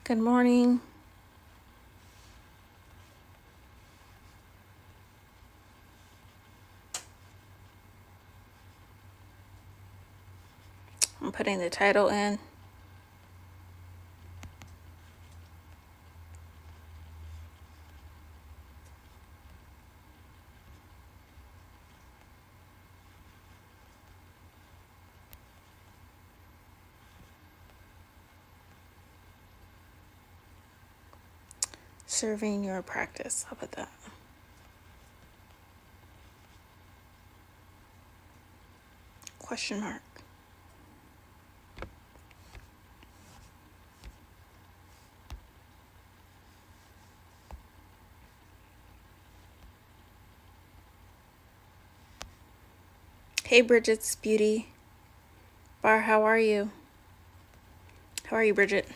Good morning. I'm putting the title in. Serving your practice. How about that? Question mark. Hey, Bridget's Beauty Bar, how are you? How are you, Bridget?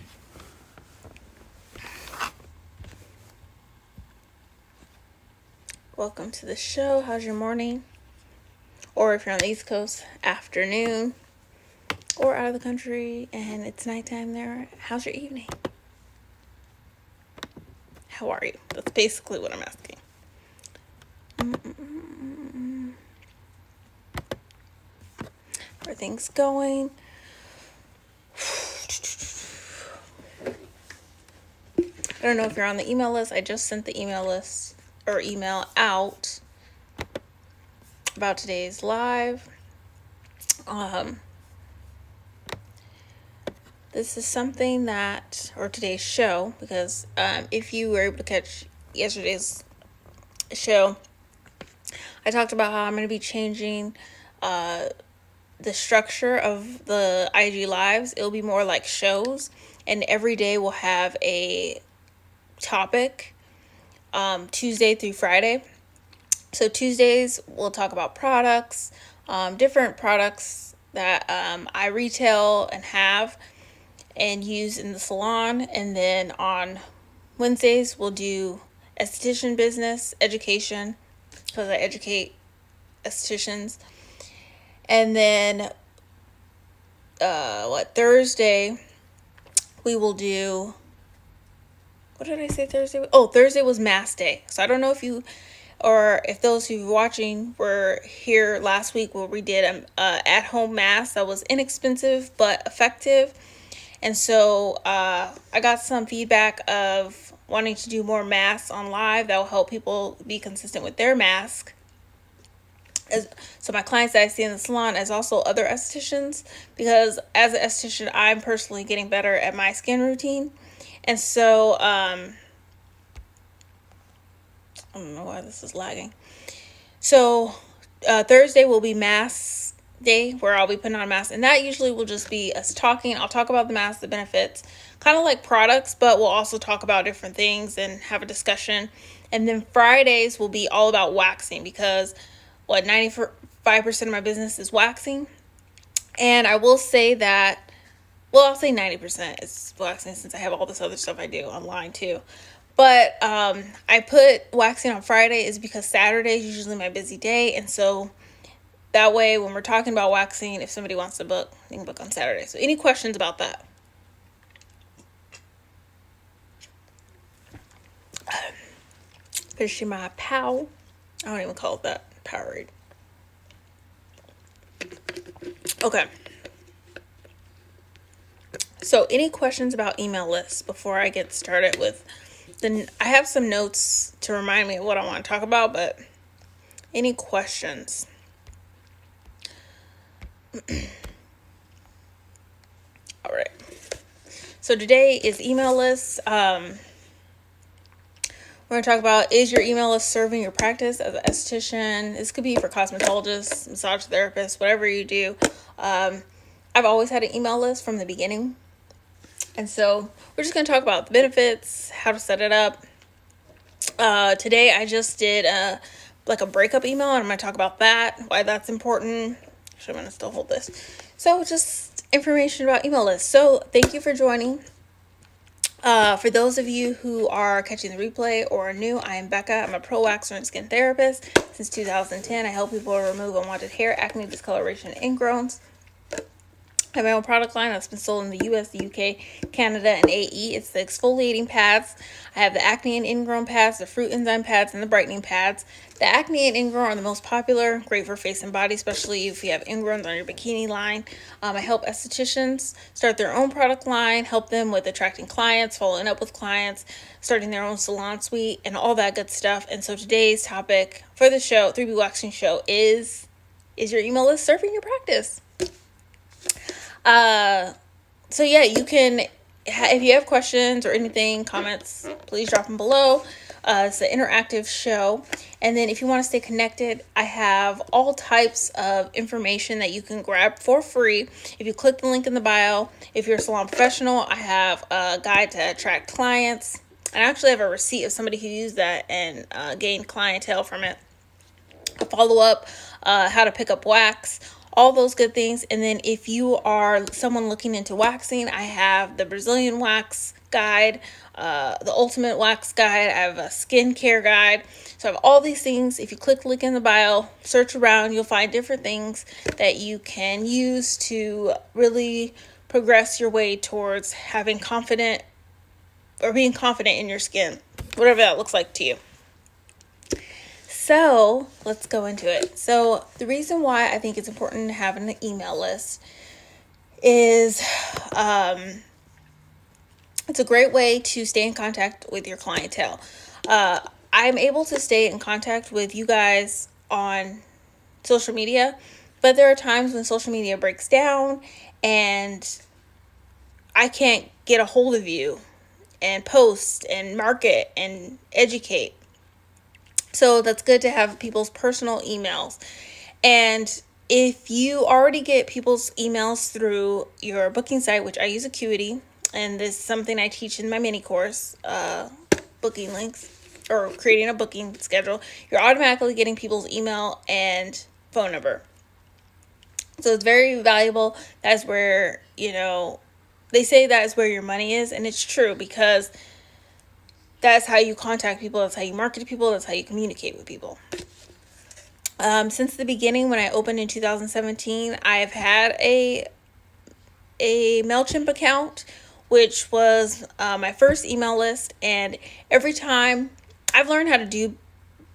Welcome to the show. How's your morning? Or if you're on the East Coast, afternoon. Or out of the country and it's nighttime there, how's your evening? How are you? That's basically what I'm asking. How are things going? I don't know if you're on the email list. I just sent the email list or email out about today's live. This is something that, or today's show, because if you were able to catch yesterday's show, I talked about how I'm going to be changing the structure of the IG lives. It'll be more like shows, and every day we'll have a topic, Tuesday through Friday. So Tuesdays we'll talk about products, different products that I retail and have and use in the salon. And then on Wednesdays we'll do esthetician business education, because I educate estheticians. And then Thursday we will do, what did I say Thursday? Oh, Thursday was mask day. So I don't know if you, or if those who are watching were here last week where we did an at-home mask that was inexpensive but effective. And so I got some feedback of wanting to do more masks on live that will help people be consistent with their mask. So my clients that I see in the salon, as also other estheticians, because as an esthetician, I'm personally getting better at my skin routine. And so, I don't know why this is lagging. So Thursday will be mask day, where I'll be putting on a mask, and that usually will just be us talking. I'll talk about the mask, the benefits, kind of like products, but we'll also talk about different things and have a discussion. And then Fridays will be all about waxing, because 95% of my business is waxing. And I will say that, well, I'll say 90% is waxing, since I have all this other stuff I do online too. But I put waxing on Friday is because Saturday is usually my busy day. And so that way, when we're talking about waxing, if somebody wants to book, they can book on Saturday. So any questions about that? Finishing my POW. I don't even call it that. Powerade. Okay. So any questions about email lists before I get started with I have some notes to remind me of what I want to talk about, but any questions? All right. So today is email lists. We're going to talk about, is your email list serving your practice as an esthetician? This could be for cosmetologists, massage therapists, whatever you do. I've always had an email list from the beginning. And so we're just going to talk about the benefits, how to set it up. Today I just did a breakup email, and I'm going to talk about that, why that's important. Actually, I'm going to still hold this. So just information about email lists. So thank you for joining. For those of you who are catching the replay or are new, I am Becca. I'm a pro waxer and skin therapist. Since 2010, I help people remove unwanted hair, acne, discoloration, and ingrowns. I have my own product line that's been sold in the US, the UK, Canada, and AE. It's the exfoliating pads. I have the acne and ingrown pads, the fruit enzyme pads, and the brightening pads. The acne and ingrown are the most popular, great for face and body, especially if you have ingrowns on your bikini line. I help estheticians start their own product line, help them with attracting clients, following up with clients, starting their own salon suite, and all that good stuff. And so today's topic for the show, 3B Waxing Show, is your email list serving your practice? So yeah, you can, if you have questions or anything, comments, please drop them below. It's an interactive show. And then if you want to stay connected, I have all types of information that you can grab for free. If you click the link in the bio, if you're a salon professional, I have a guide to attract clients. And I actually have a receipt of somebody who used that and gained clientele from it. A follow-up, how to pick up wax, all those good things. And then if you are someone looking into waxing, I have the Brazilian wax guide, the ultimate wax guide. I have a skincare guide. So I have all these things. If you click the link in the bio, search around, you'll find different things that you can use to really progress your way towards having confident or being confident in your skin, whatever that looks like to you. So let's go into it. So the reason why I think it's important to have an email list is it's a great way to stay in contact with your clientele. I'm able to stay in contact with you guys on social media, but there are times when social media breaks down and I can't get a hold of you and post and market and educate. So that's good to have people's personal emails. And if you already get people's emails through your booking site, which I use Acuity, and this is something I teach in my mini course, booking links or creating a booking schedule, you're automatically getting people's email and phone number. So it's very valuable. That's where, they say that is where your money is, and it's true because that's how you contact people. That's how you market to people. That's how you communicate with people. Since the beginning, when I opened in 2017, I've had a MailChimp account, which was my first email list. And every time I've learned how to do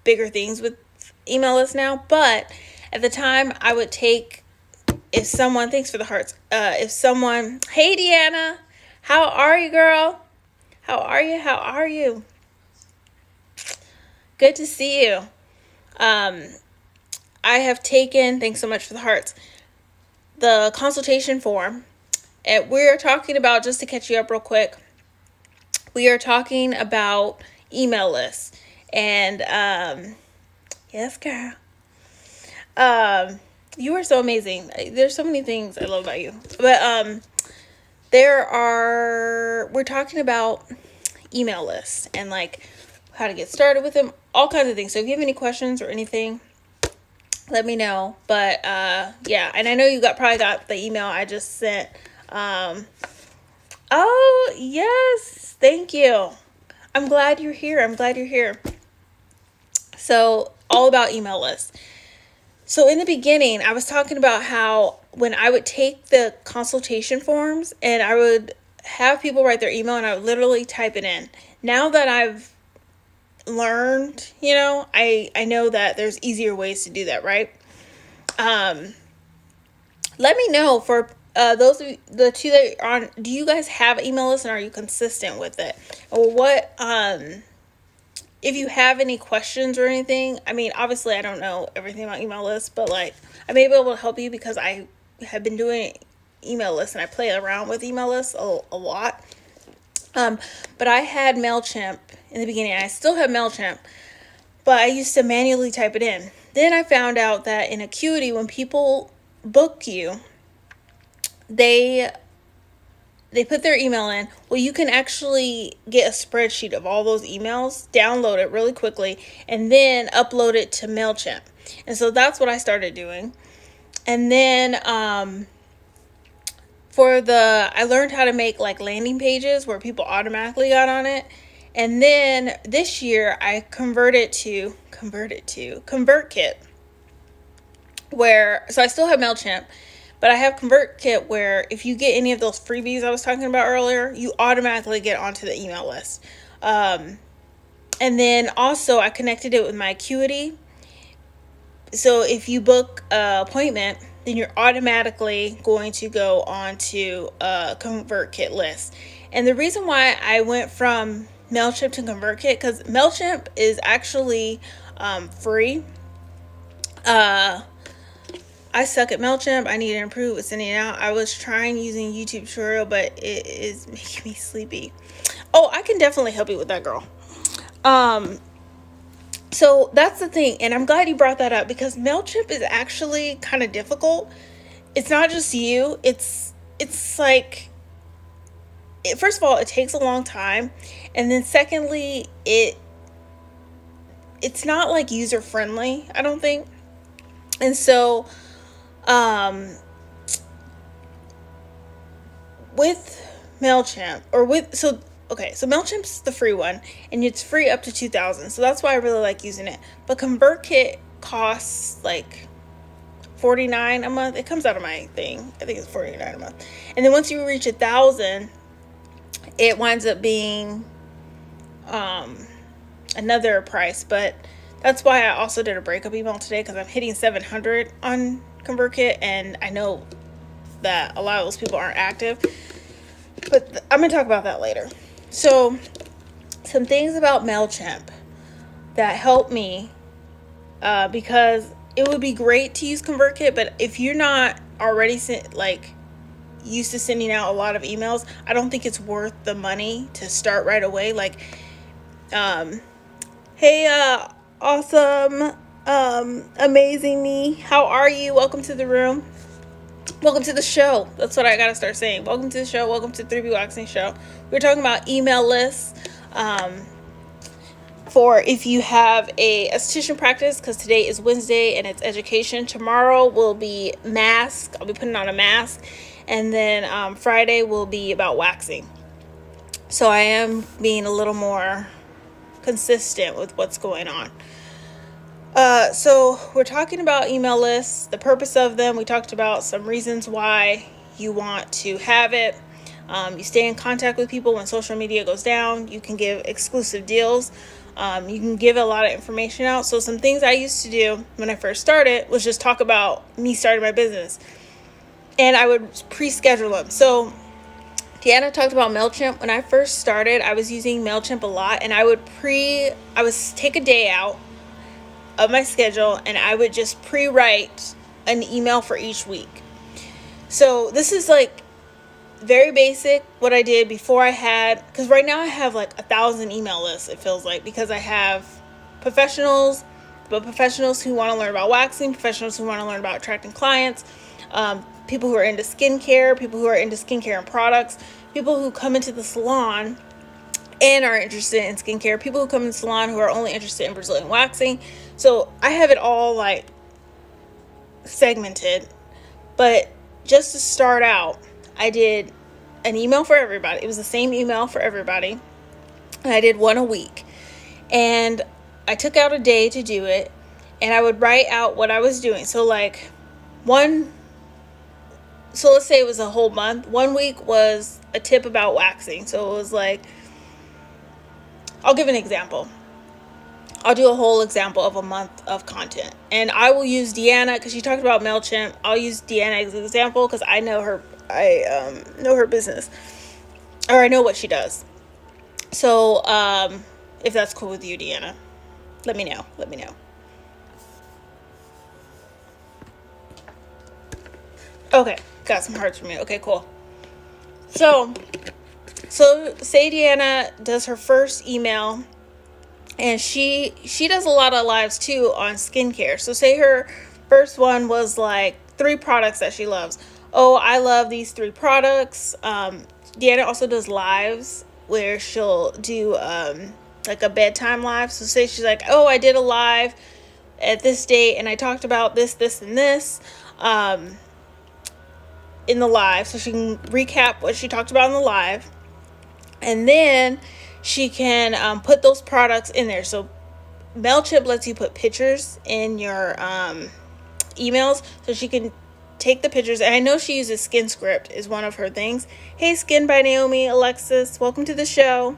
bigger things with email lists now. But at the time, I would take, if someone, thanks for the hearts. If someone, hey, Deanna, how are you, girl? How are you? Good to see you. I have taken, thanks so much for the hearts, the consultation form. And we're talking about, just to catch you up real quick, we are talking about email lists. And, yes, girl. You are so amazing. There's so many things I love about you. But, we're talking about email lists and like how to get started with them, all kinds of things. So if you have any questions or anything, let me know. But yeah, and I know you probably got the email I just sent. Oh yes, thank you. I'm glad you're here. So all about email lists. So in the beginning, I was talking about how when I would take the consultation forms and I would have people write their email and I would literally type it in. Now that I've learned, I know that there's easier ways to do that, right? Let me know for those of the two that are on, do you guys have email lists and are you consistent with it? Or what, if you have any questions or anything, I mean, obviously I don't know everything about email lists, but like I may be able to help you because I have been doing email lists and I play around with email lists a lot. But I had MailChimp in the beginning. I still have MailChimp, but I used to manually type it in. Then I found out that in Acuity, when people book you, they put their email in. Well, you can actually get a spreadsheet of all those emails, download it really quickly, and then upload it to MailChimp. And so that's what I started doing. And then I learned how to make like landing pages where people automatically got on it. And then this year I converted to ConvertKit, so I still have MailChimp, But I have ConvertKit where if you get any of those freebies I was talking about earlier, you automatically get onto the email list. And then also I connected it with my Acuity. So if you book an appointment, then you're automatically going to go onto a ConvertKit list. And the reason why I went from MailChimp to ConvertKit, because MailChimp is actually free. I suck at MailChimp. I need to improve with sending it out. I was trying using YouTube tutorial, but it is making me sleepy. Oh, I can definitely help you with that, girl. So that's the thing, and I'm glad you brought that up, because MailChimp is actually kind of difficult. It's not just you. It's like, first of all, it takes a long time, and then secondly, it's not like user friendly, I don't think. And so with MailChimp, so MailChimp's the free one, and it's free up to 2,000. So that's why I really like using it. But ConvertKit costs like $49 a month. It comes out of my thing. I think it's $49 a month. And then once you reach 1,000, it winds up being another price. But that's why I also did a breakup email today, because I'm hitting 700 on ConvertKit, and I know that a lot of those people aren't active. But I'm going to talk about that later. So, some things about MailChimp that help me, because it would be great to use ConvertKit, but if you're not already used to sending out a lot of emails, I don't think it's worth the money to start right away. Like, hey, awesome, amazing me, how are you? Welcome to the room. Welcome to the show. That's what I gotta start saying. Welcome to the show. Welcome to 3BWAXING show. We're talking about email lists for if you have a esthetician practice, because today is Wednesday and it's education. Tomorrow will be mask. I'll be putting on a mask. And then Friday will be about waxing. So I am being a little more consistent with what's going on. So we're talking about email lists, the purpose of them. We talked about some reasons why you want to have it. You stay in contact with people when social media goes down. You can give exclusive deals. You can give a lot of information out. So some things I used to do when I first started was just talk about me starting my business. And I would pre-schedule them. So Deanna talked about MailChimp. When I first started, I was using MailChimp a lot. And I would take a day out of my schedule, and I would just pre-write an email for each week. So this is like very basic what I did before because right now I have like 1,000 email lists, it feels like, because I have professionals who want to learn about waxing, professionals who want to learn about attracting clients, people who are into skincare, people who are into skincare and products, people who come into the salon and are interested in skincare, people who come in the salon who are only interested in Brazilian waxing. So I have it all like segmented. But just to start out, I did an email for everybody. It was the same email for everybody. And I did one a week. And I took out a day to do it. And I would write out what I was doing. So let's say it was a whole month. 1 week was a tip about waxing. So it was like, I'll give an example. I'll do a whole example of a month of content. And I will use Deanna, because she talked about MailChimp. I'll use Deanna as an example because I know her. I know her business. Or I know what she does. So if that's cool with you, Deanna, let me know. Okay, got some hearts from you. Okay, cool. So say Deanna does her first email, and she does a lot of lives too on skincare. So say her first one was like 3 products that she loves. Oh, I love these 3 products. Deanna also does lives where she'll do like a bedtime live. So say she's like, oh, I did a live at this date and I talked about this, and this in the live. So she can recap what she talked about in the live. And then she can put those products in there. So MailChimp lets you put pictures in your emails. So she can take the pictures, and I know she uses Skin Script is one of her things. Hey, Skin by Naomi, Alexis, welcome to the show.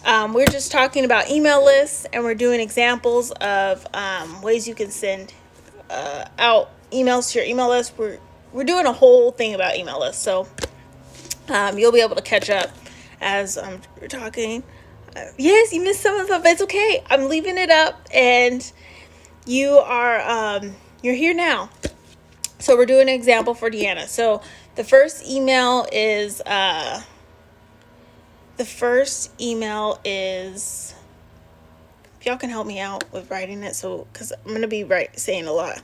We're just talking about email lists, and we're doing examples of ways you can send out emails to your email list. We're doing a whole thing about email lists, so you'll be able to catch up as we're talking. Yes, you missed some of it, but it's okay. I'm leaving it up, and you are you're here now. So we're doing an example for Deanna. So the first email is if y'all can help me out with writing it, so because I'm gonna be saying a lot.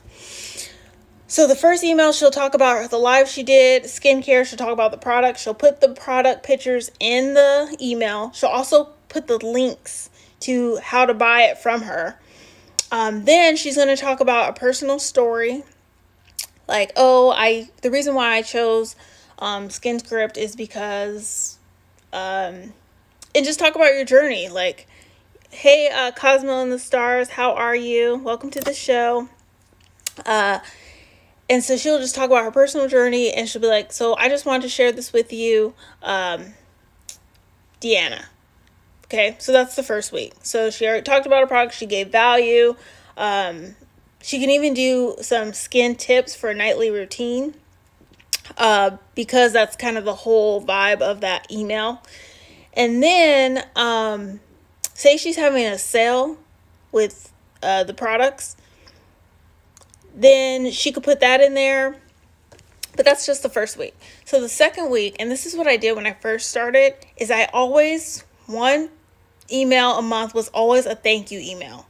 So the first email, she'll talk about the live she did, skincare. She'll talk about the product. She'll put the product pictures in the email. She'll also put the links to how to buy it from her. Then she's going to talk about a personal story. Like, the reason why I chose Skin Script is because, and just talk about your journey. Like, hey, Cosmo and the Stars, how are you? Welcome to the show. And so she'll just talk about her personal journey, and she'll be like, so I just wanted to share this with you, Deanna. Okay, so that's the first week. So she already talked about her product. She gave value. She can even do some skin tips for a nightly routine, because that's kind of the whole vibe of that email. And then, say she's having a sale with the products, then she could put that in there. But that's just the first week. So the second week, and this is what I did when I first started, is I always, one email a month was always a thank you email.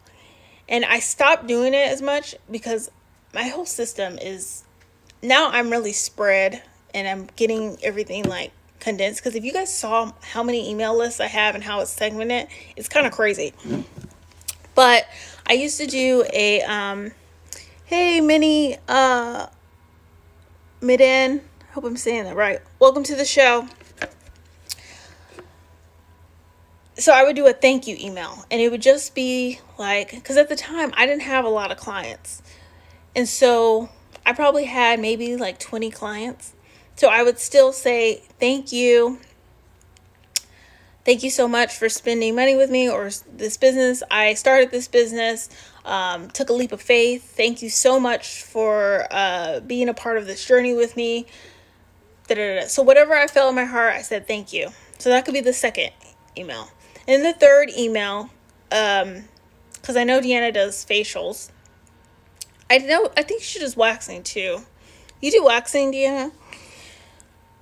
And I stopped doing it as much because my whole system is, now I'm really spread and I'm getting everything like condensed. Because if you guys saw how many email lists I have and how it's segmented, it's kind of crazy. But I used to do a, hey, Minnie, Midden, I hope I'm saying that right. Welcome to the show. So I would do a thank you email, and it would just be like, because at the time I didn't have a lot of clients. And so I probably had maybe like 20 clients. So I would still say, thank you. Thank you so much for spending money with me or this business. I started this business, took a leap of faith. Thank you so much for being a part of this journey with me. Da-da-da. So whatever I felt in my heart, I said thank you. So that could be the second email. And the third email, because I know Deanna does facials. I think she does waxing too. You do waxing, Deanna?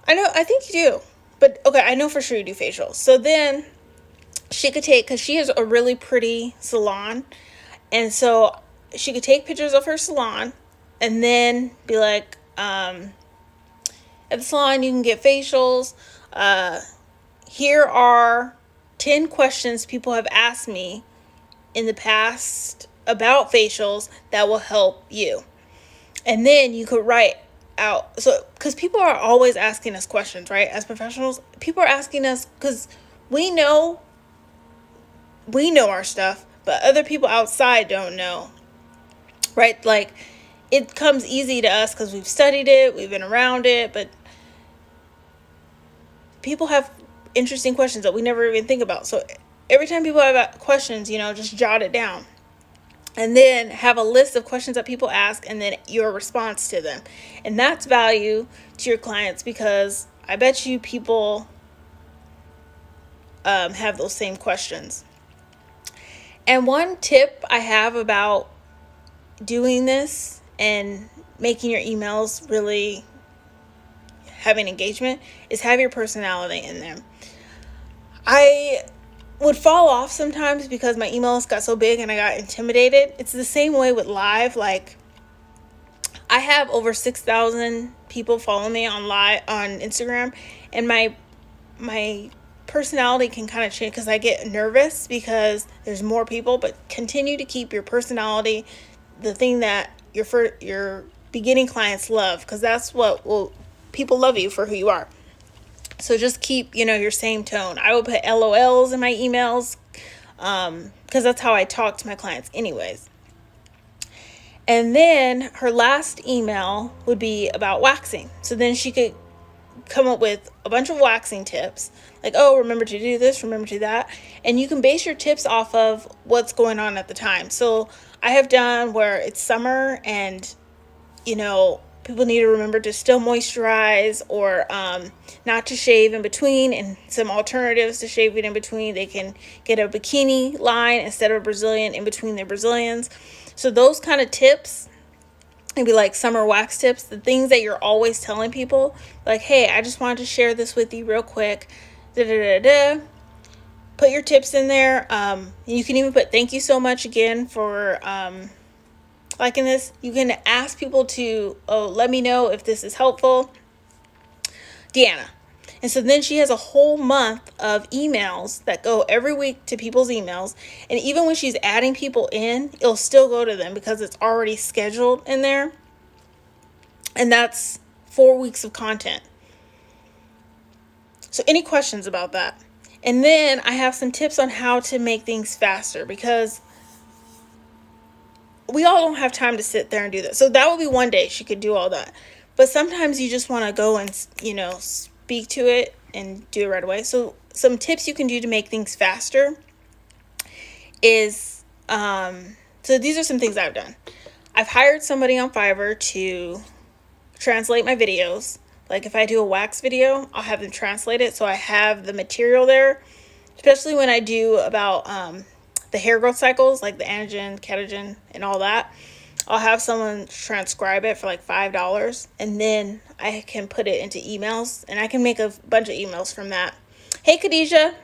I think you do. But okay, I know for sure you do facials. So then she could take, because she has a really pretty salon. And so she could take pictures of her salon and then be like, at the salon you can get facials. Here are 10 questions people have asked me in the past about facials that will help you. And then you could write out, so because people are always asking us questions, right? As professionals, people are asking us because we know our stuff, but other people outside don't know, right? Like, it comes easy to us because we've studied it, we've been around it, but people have interesting questions that we never even think about. So every time people have questions, just jot it down. And then have a list of questions that people ask and then your response to them. And that's value to your clients because I bet you people have those same questions. And one tip I have about doing this and making your emails really having engagement is have your personality in them. I would fall off sometimes because my emails got so big and I got intimidated. It's the same way with live. Like, I have over 6,000 people follow me on Instagram, and my personality can kind of change because I get nervous because there's more people. But continue to keep your personality, the thing that your beginning clients love, because that's what people love you for who you are. So just keep, your same tone. I will put LOLs in my emails because that's how I talk to my clients anyways. And then her last email would be about waxing. So then she could come up with a bunch of waxing tips, like, oh, remember to do this, remember to do that. And you can base your tips off of what's going on at the time. So I have done where it's summer and, people need to remember to still moisturize, or not to shave in between, and some alternatives to shaving in between. They can get a bikini line instead of a Brazilian in between their Brazilians. So those kind of tips, maybe like summer wax tips, the things that you're always telling people, like, hey, I just wanted to share this with you real quick. Da da da da. Put your tips in there. You can even put thank you so much again for liking this. You can ask people to let me know if this is helpful. Deanna. And so then she has a whole month of emails that go every week to people's emails. And even when she's adding people in, it'll still go to them because it's already scheduled in there. And that's 4 weeks of content. So any questions about that? And then I have some tips on how to make things faster, because we all don't have time to sit there and do that. So that would be one day she could do all that. But sometimes you just want to go and, speak to it and do it right away. So some tips you can do to make things faster is, so these are some things I've done. I've hired somebody on Fiverr to translate my videos. Like if I do a wax video, I'll have them translate it so I have the material there, especially when I do about the hair growth cycles, like the anagen, catagen, and all that. I'll have someone transcribe it for like $5, and then I can put it into emails, and I can make a bunch of emails from that. Hey, Khadijah.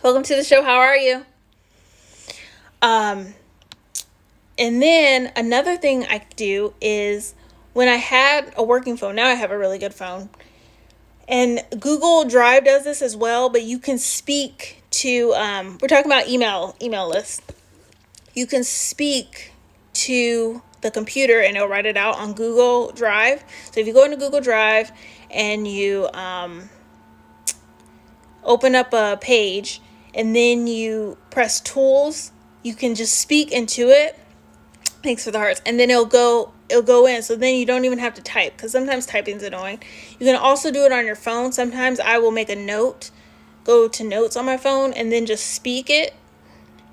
Welcome to the show. How are you? And then another thing I do is, when I had a working phone, now I have a really good phone. And Google Drive does this as well, but you can speak to, we're talking about email lists. You can speak to the computer and it'll write it out on Google Drive. So if you go into Google Drive and you open up a page and then you press tools, you can just speak into it. Thanks for the hearts. And then it'll go in. So then you don't even have to type, because sometimes typing's annoying. You can also do it on your phone. Sometimes I will make a note, go to notes on my phone, and then just speak it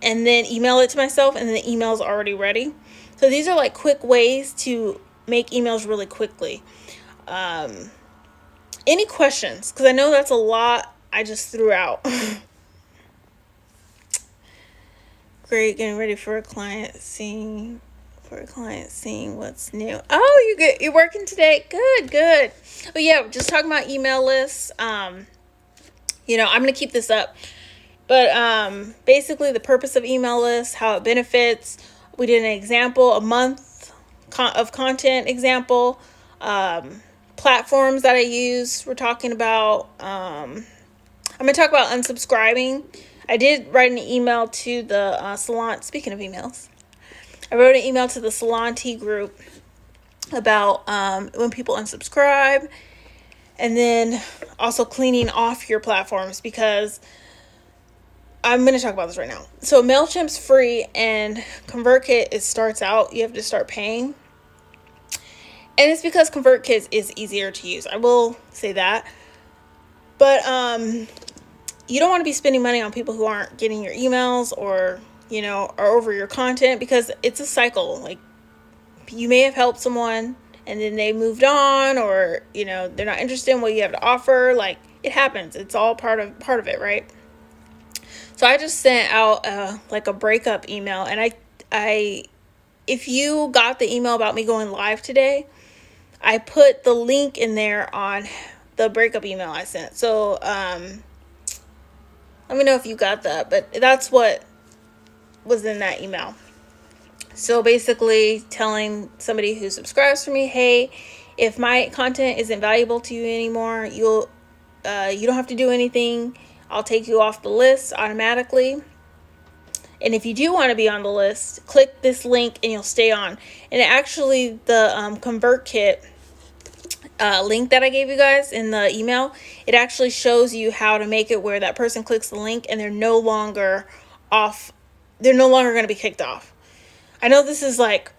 and then email it to myself, and then the email's already ready. So these are like quick ways to make emails really quickly. Any questions? Because I know that's a lot I just threw out. Great, getting ready for a client, seeing what's new. Oh, you good? You're working today? Good. But yeah, just talking about email lists. I'm gonna keep this up. But basically the purpose of email lists, how it benefits. We did an example, a month of content example. Platforms that I use, we're talking about. I'm going to talk about unsubscribing. I did write an email to the Salon. Speaking of emails, I wrote an email to the Salon Tea group about when people unsubscribe, and then also cleaning off your platforms, because I'm going to talk about this right now. So MailChimp's free, and ConvertKit, it starts out, you have to start paying. And it's because ConvertKit is easier to use. I will say that. But you don't want to be spending money on people who aren't getting your emails, or, are over your content, because it's a cycle. Like, you may have helped someone and then they moved on, or, they're not interested in what you have to offer. Like, it happens. It's all part of it, right? So I just sent out a breakup email, and I if you got the email about me going live today, I put the link in there on the breakup email I sent. So let me know if you got that, but that's what was in that email. So basically telling somebody who subscribes to me, hey, if my content isn't valuable to you anymore, you don't have to do anything. I'll take you off the list automatically. And if you do want to be on the list, click this link and you'll stay on. And actually, the ConvertKit link that I gave you guys in the email, it actually shows you how to make it where that person clicks the link and they're no longer off. They're no longer going to be kicked off. I know this is like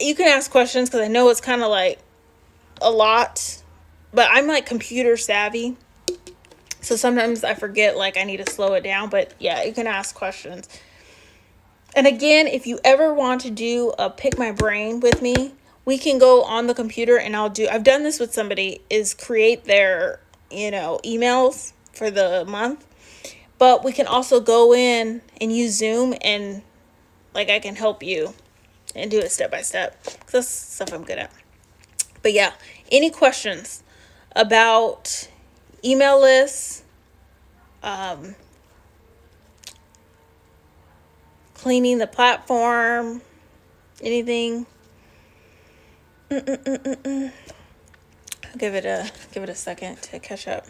you can ask questions because I know it's kind of like a lot, but I'm like computer savvy. So sometimes I forget, like I need to slow it down, but yeah, you can ask questions. And again, if you ever want to do a pick my brain with me, we can go on the computer and I've done this with somebody, is create their, emails for the month. But we can also go in and use Zoom and like I can help you and do it step by step. Because that's stuff I'm good at. But yeah, any questions about email lists, cleaning the platform, anything? I'll give it a second to catch up.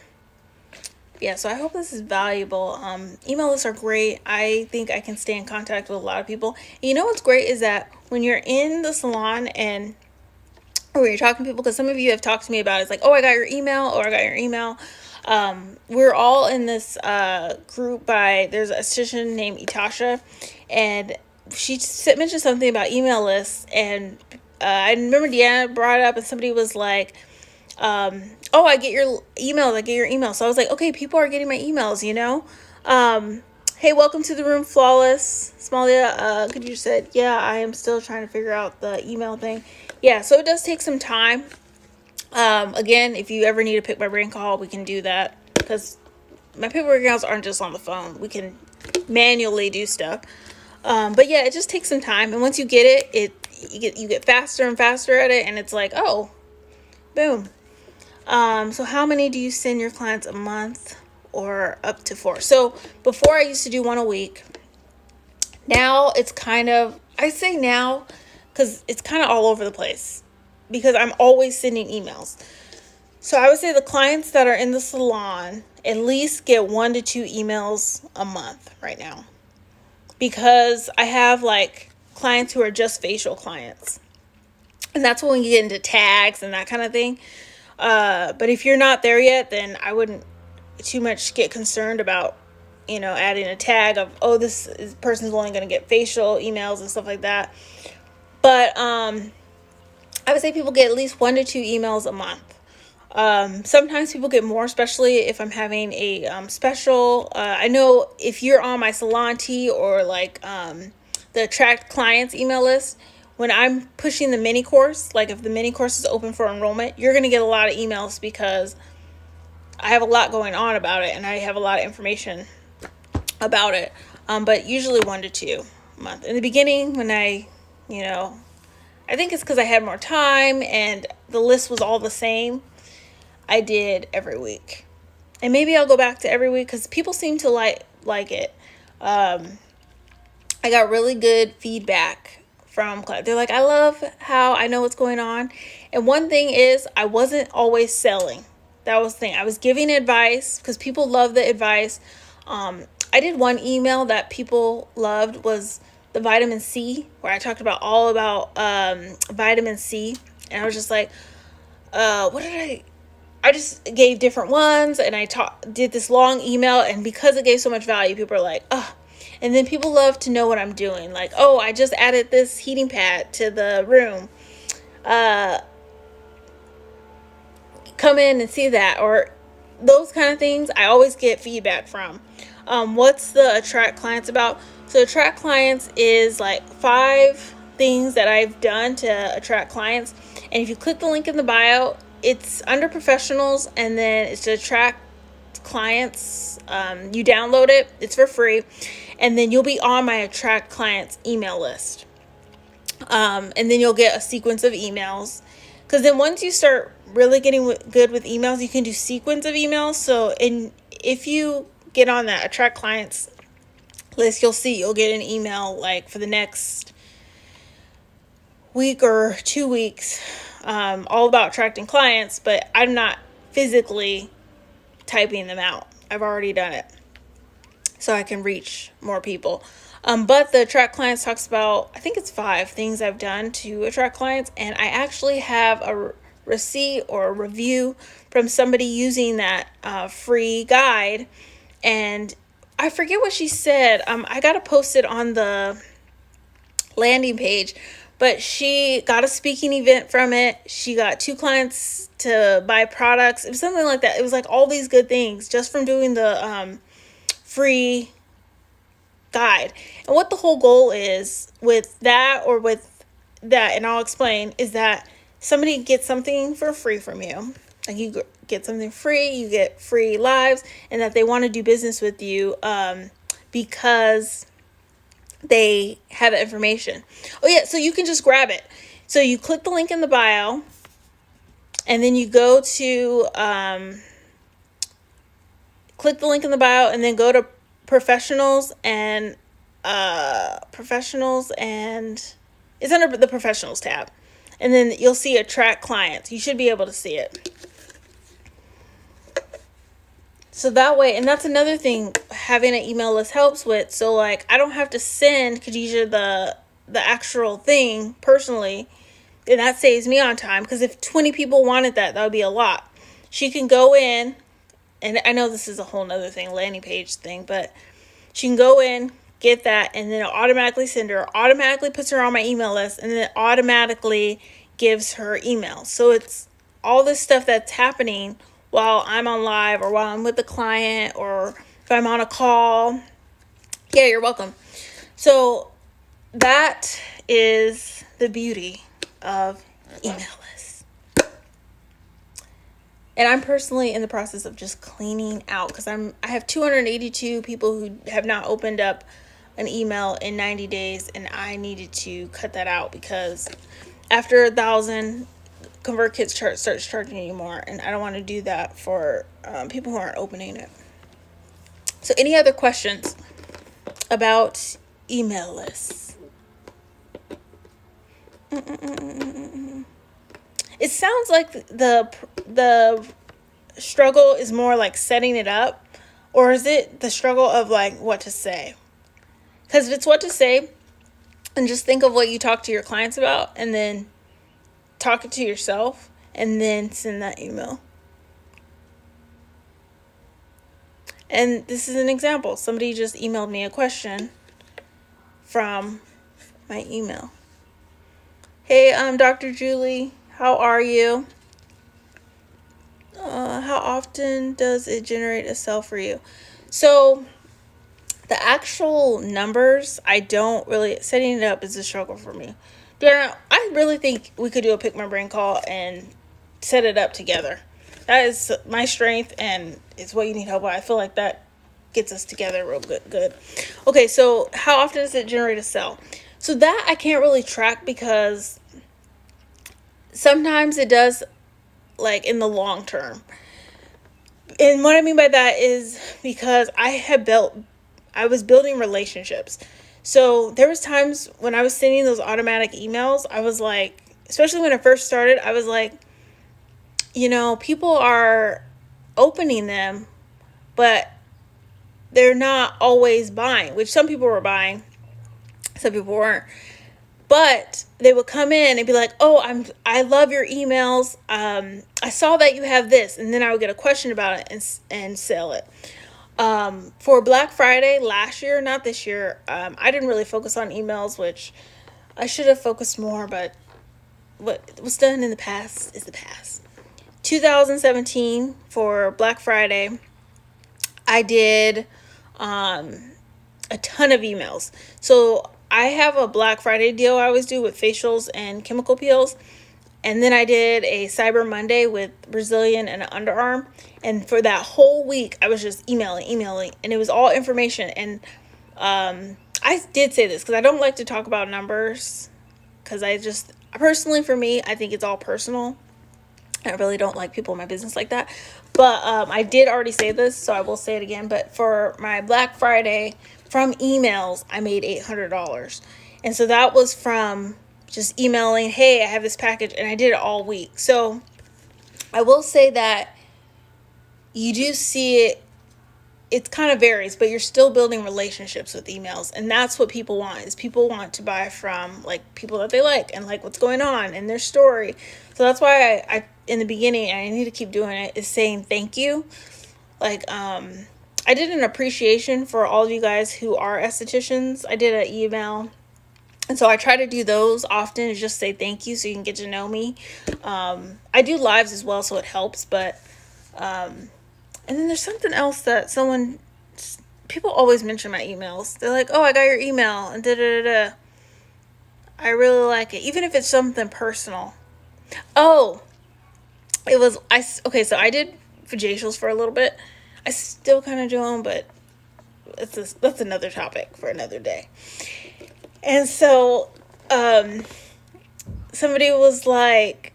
Yeah, so I hope this is valuable. Email lists are great. I think I can stay in contact with a lot of people. And you know what's great is that when you're in the salon or when you're talking to people, because some of you have talked to me about it, it's like, oh, I got your email, or I got your email. We're all in this group there's a esthetician named Itasha, and she mentioned something about email lists, and I remember Deanna brought it up, and somebody was like, oh, I get your email. So I was like, okay, people are getting my emails, Hey, welcome to the room, Flawless. Smalia, could you said, yeah, I am still trying to figure out the email thing. Yeah, so it does take some time. Again, if you ever need a pick my brain call, we can do that, because my pick my brain calls aren't just on the phone. We can manually do stuff. But yeah, it just takes some time. And once you get it, you get faster and faster at it, and it's like, oh, boom. So how many do you send your clients a month, or up to 4? So before I used to do 1 a week. Now it's I say now because it's kind of all over the place, because I'm always sending emails. So I would say the clients that are in the salon at least get 1 to 2 emails a month right now, because I have like clients who are just facial clients, and that's when we get into tags and that kind of thing. But if you're not there yet, then I wouldn't too much get concerned about, adding a tag of, oh, this person's only going to get facial emails and stuff like that. But I would say people get at least 1 to 2 emails a month. Sometimes people get more, especially if I'm having a special. I know if you're on my Salon Tea or like the Attract Clients email list, when I'm pushing the mini course, like if the mini course is open for enrollment, you're going to get a lot of emails, because I have a lot going on about it and I have a lot of information about it. But usually 1 to 2 a month. In the beginning, when I think it's because I had more time and the list was all the same, I did every week. And maybe I'll go back to every week because people seem to like it. I got really good feedback from clients. They're like, I love how I know what's going on. And one thing is, I wasn't always selling. That was the thing. I was giving advice because people love the advice. I did one email that people loved, was the vitamin C, where I talked about all about vitamin C. And I was just like, I just gave different ones, and I did this long email, and because it gave so much value, people are like, oh. And then people love to know what I'm doing. Like, oh, I just added this heating pad to the room. Come in and see that, or those kind of things. I always get feedback from. What's the Attract Clients about? So Attract Clients is like 5 things that I've done to attract clients. And if you click the link in the bio, it's under professionals, and then it's to attract clients. You download it, it's for free, and then you'll be on my Attract Clients email list. And then you'll get a sequence of emails, because then once you start really getting good with emails, you can do sequence of emails. So if you get on that Attract Clients list, you'll get an email like for the next week or 2 weeks, all about attracting clients, but I'm not physically typing them out. I've already done it, so I can reach more people. But the Attract Clients talks about, I think it's 5 things I've done to attract clients, and I actually have a receipt or a review from somebody using that free guide, and I forget what she said. I got to post it on the landing page, but she got a speaking event from it. She got 2 clients to buy products. It was something like that. It was like all these good things just from doing the free guide. And what the whole goal is with that, or with that, and I'll explain, is that somebody gets something for free from you. Like, you get something free, you get free lives, and that they want to do business with you because they have the information. Oh yeah, so you can just grab it. So you click the link in the bio, and then you go to click the link in the bio, and then go to professionals, and it's under the professionals tab, and then you'll see attract clients. You should be able to see it. So that way, and that's another thing having an email list helps with. So like, I don't have to send Khadijah the actual thing personally, and that saves me on time, because if 20 people wanted that would be a lot. She can go in, and I know this is a whole nother thing, landing page thing, but she can go in, get that, and then it'll automatically send her, automatically puts her on my email list, and then it automatically gives her email. So it's all this stuff that's happening while I'm on live, or while I'm with the client, or if I'm on a call. Yeah, you're welcome. So that is the beauty of email lists. And I'm personally in the process of just cleaning out, because I have 282 people who have not opened up an email in 90 days, and I needed to cut that out, because after 1,000, ConvertKit starts charging you more, and I don't want to do that for people who aren't opening it. So any other questions about email lists? It sounds like the struggle is more like setting it up, or is it the struggle of like what to say? Because if it's what to say, and just think of what you talk to your clients about, and then talk it to yourself, and then send that email. And this is an example. Somebody just emailed me a question from my email. Hey, Dr. Julie, how are you? How often does it generate a sale for you? So the actual numbers, I don't really, setting it up is a struggle for me. Darren, I really think we could do a pick my brain call and set it up together. That is my strength, and it's what you need help with. I feel like that gets us together real good. Okay, so how often does it generate a sale? So that I can't really track, because sometimes it does, like in the long term. And what I mean by that is because I was building relationships. So there was times when I was sending those automatic emails, I was like, especially when I first started, I was like, people are opening them, but they're not always buying, which some people were buying, some people weren't. But they would come in and be like, oh, I love your emails. I saw that you have this. And then I would get a question about it and sell it. For Black Friday last year, not this year, I didn't really focus on emails, which I should have focused more, but what was done in the past is the past. 2017, for Black Friday, I did a ton of emails. So I have a Black Friday deal I always do with facials and chemical peels. And then I did a Cyber Monday with Brazilian and an underarm. And for that whole week, I was just emailing. And it was all information. And I did say this because I don't like to talk about numbers. Because personally for me, I think it's all personal. I really don't like people in my business like that. But I did already say this, so I will say it again. But for my Black Friday, from emails, I made $800. And so that was from just emailing, hey, I have this package, and I did it all week. So I will say that you do see it kind of varies, but you're still building relationships with emails. And that's what people want, is people want to buy from like people that they like and like what's going on in their story. So that's why I in the beginning, and I need to keep doing it, is saying thank you. Like, I did an appreciation for all of you guys who are estheticians. I did an email And so I try to do those often, to just say thank you so you can get to know me. I do lives as well, so it helps. But and then there's something else that people always mention my emails. They're like, "Oh, I got your email," and da da da da. I really like it, even if it's something personal. Oh, it was okay. So I did facials for a little bit. I still kind of do them, but that's another topic for another day. And so, somebody was like,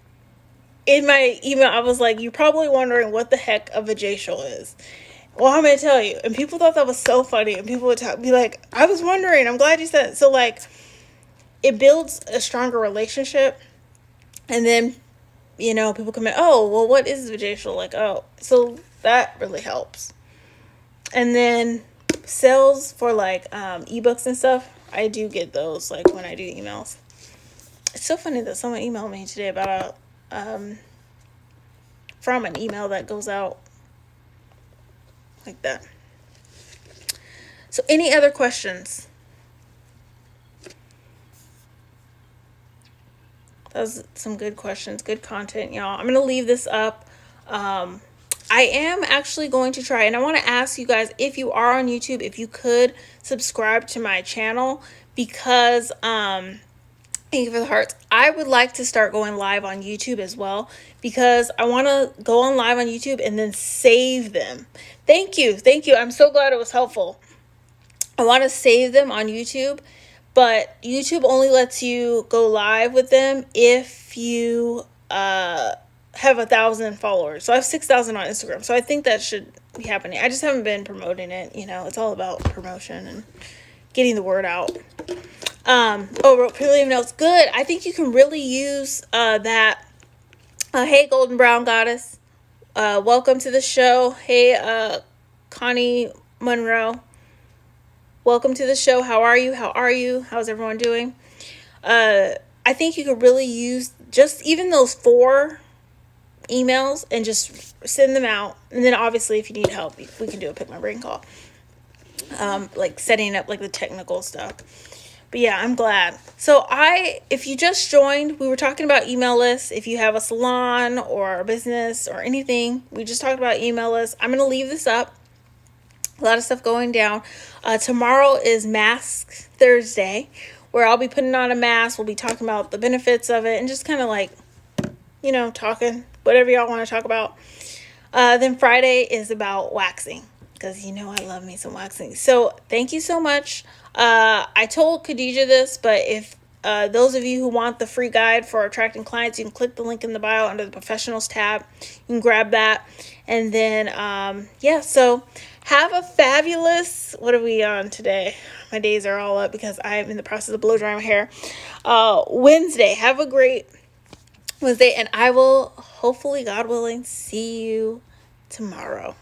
in my email, I was like, "You're probably wondering what the heck a facial is." Well, I'm gonna tell you. And people thought that was so funny, and people would be like, "I was wondering. I'm glad you said it." So like, it builds a stronger relationship, and then people come in, "Oh, well, what is facial?" Like, oh, so that really helps. And then sales for like ebooks and stuff, I do get those like when I do emails. It's so funny that someone emailed me today about from an email that goes out like that. So any other questions? That was some good questions, good content, y'all. I'm going to leave this up. I am actually going to try, and I want to ask you guys, if you are on YouTube, if you could subscribe to my channel, because thank you for the hearts. I would like to start going live on YouTube as well, because I want to go on live on YouTube and then save them. Thank you. I'm so glad it was helpful. I want to save them on YouTube, but YouTube only lets you go live with them if you have 1,000 followers. So I have 6,000 on Instagram. So I think that should be happening. I just haven't been promoting it. It's all about promotion and getting the word out. Wrote Purely Notes. Good. I think you can really use that. Hey, Golden Brown Goddess. Welcome to the show. Hey, Connie Monroe. Welcome to the show. How are you? How's everyone doing? I think you could really use just even those 4 emails and just send them out. And then obviously if you need help, we can do a pick my brain call. Like setting up like the technical stuff. But yeah, I'm glad. So if you just joined, we were talking about email lists. If you have a salon or a business or anything, we just talked about email lists. I'm going to leave this up. A lot of stuff going down. Tomorrow is Mask Thursday, where I'll be putting on a mask. We'll be talking about the benefits of it and just kind of like, talking, whatever y'all want to talk about. Then Friday is about waxing, because I love me some waxing. So thank you so much. I told Khadijah this, but if those of you who want the free guide for attracting clients, you can click the link in the bio under the professionals tab. You can grab that. And then, so have a fabulous, what are we on today? My days are all up because I'm in the process of blow drying my hair. Wednesday. Have a great Wednesday, and I will hopefully, God willing, see you tomorrow.